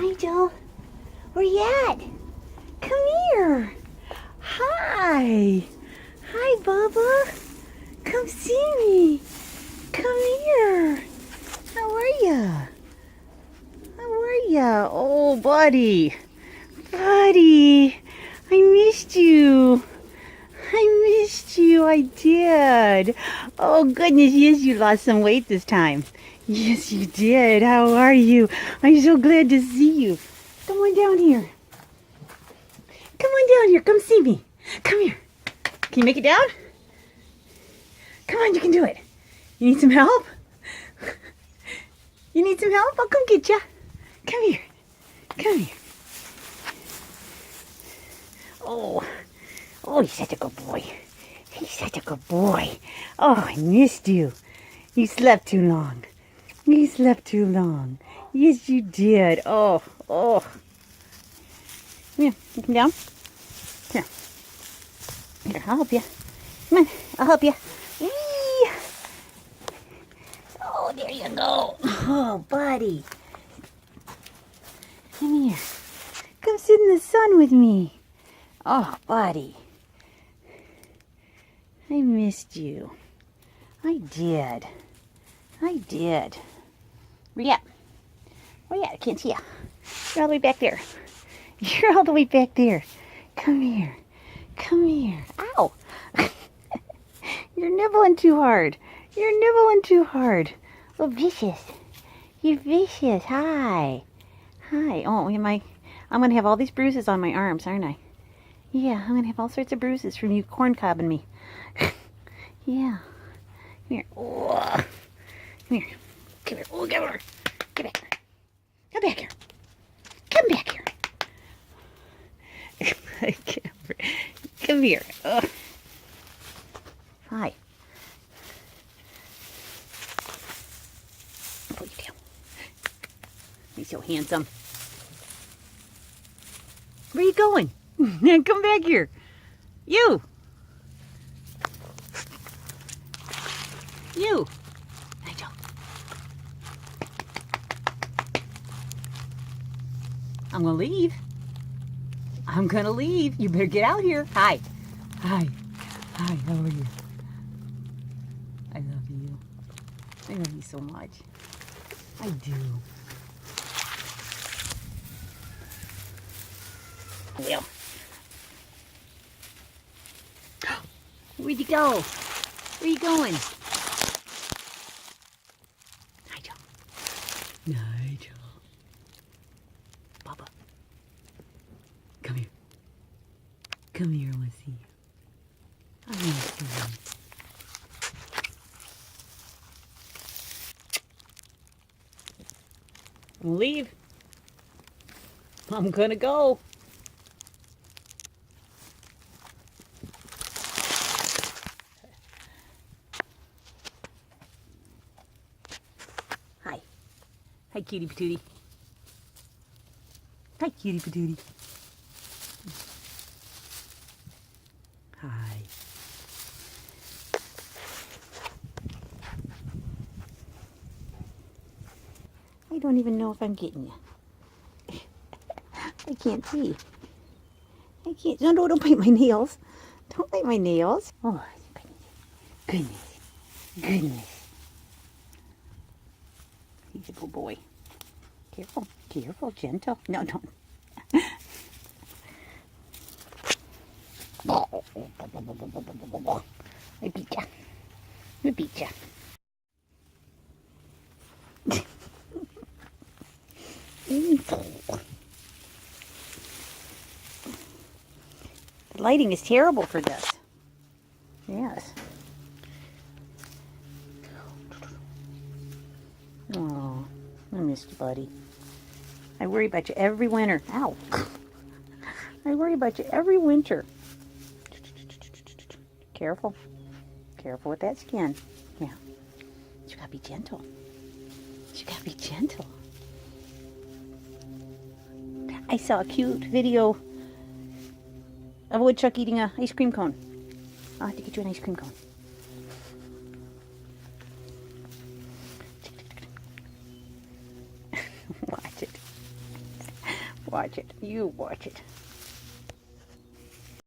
Nigel, where you at? Come here. Hi. Hi, Bubba. Come see me. Come here. How are ya? How are ya? Oh, buddy. Buddy, I missed you. I missed you. I did. Oh, goodness. Yes, you lost some weight this time. Yes, you did. How are you? I'm so glad to see you. Come on down here. Come on down here. Come see me. Come here. Can you make it down? Come on, you can do it. You need some help? You need some help? I'll come get ya. Come here. Come here. Oh, he's such a good boy. He's such a good boy. Oh, I missed you. You slept too long. You slept too long. Yes, you did. Oh. Come here. You come down. Here. Here, I'll help you. Come on, I'll help you. Whee! Oh, there you go. Oh, buddy. Come here. Come sit in the sun with me. Oh, buddy. I missed you. I did. Where you at? Where you at? I can't see you. You're all the way back there. You're all the way back there. Come here. Come here. Ow! You're nibbling too hard. You're nibbling too hard. Oh, vicious. You're vicious. Hi. Hi. Oh, I'm going to have all these bruises on my arms, aren't I? Yeah, I'm going to have all sorts of bruises from you corn-cobbing me. Yeah. Come here. Oh. Come here. Come here. Oh, get over. Get back here. Come back here. Come back here. I can't. Come here. Ugh. Hi. Pull you down. He's so handsome. Where are you going? Come back here. You. Nigel. I'm going to leave. I'm going to leave. You better get out here. Hi. Hi. Hi, how are you? I love you. I love you so much. I do. Well. Where'd you go? Where you going? Nigel. Bubba. Come here. Come here, I want to see you. I want to see you. I'm gonna leave. I'm gonna go. Hi. Hi, cutie patootie. Hi, cutie patootie. Hi. I don't even know if I'm getting you. I can't see. I can't. No, don't bite my nails. Don't bite my nails. Oh, goodness. He's a good boy. Careful, gentle. No, don't. I beat ya. The lighting is terrible for this. Yes. Oh, I missed you, buddy. I worry about you every winter. Ow. I worry about you every winter. Careful. Careful with that skin. Yeah. You gotta be gentle. I saw a cute video of a woodchuck eating an ice cream cone. I'll have to get you an ice cream cone. Watch it. watch it. You watch it.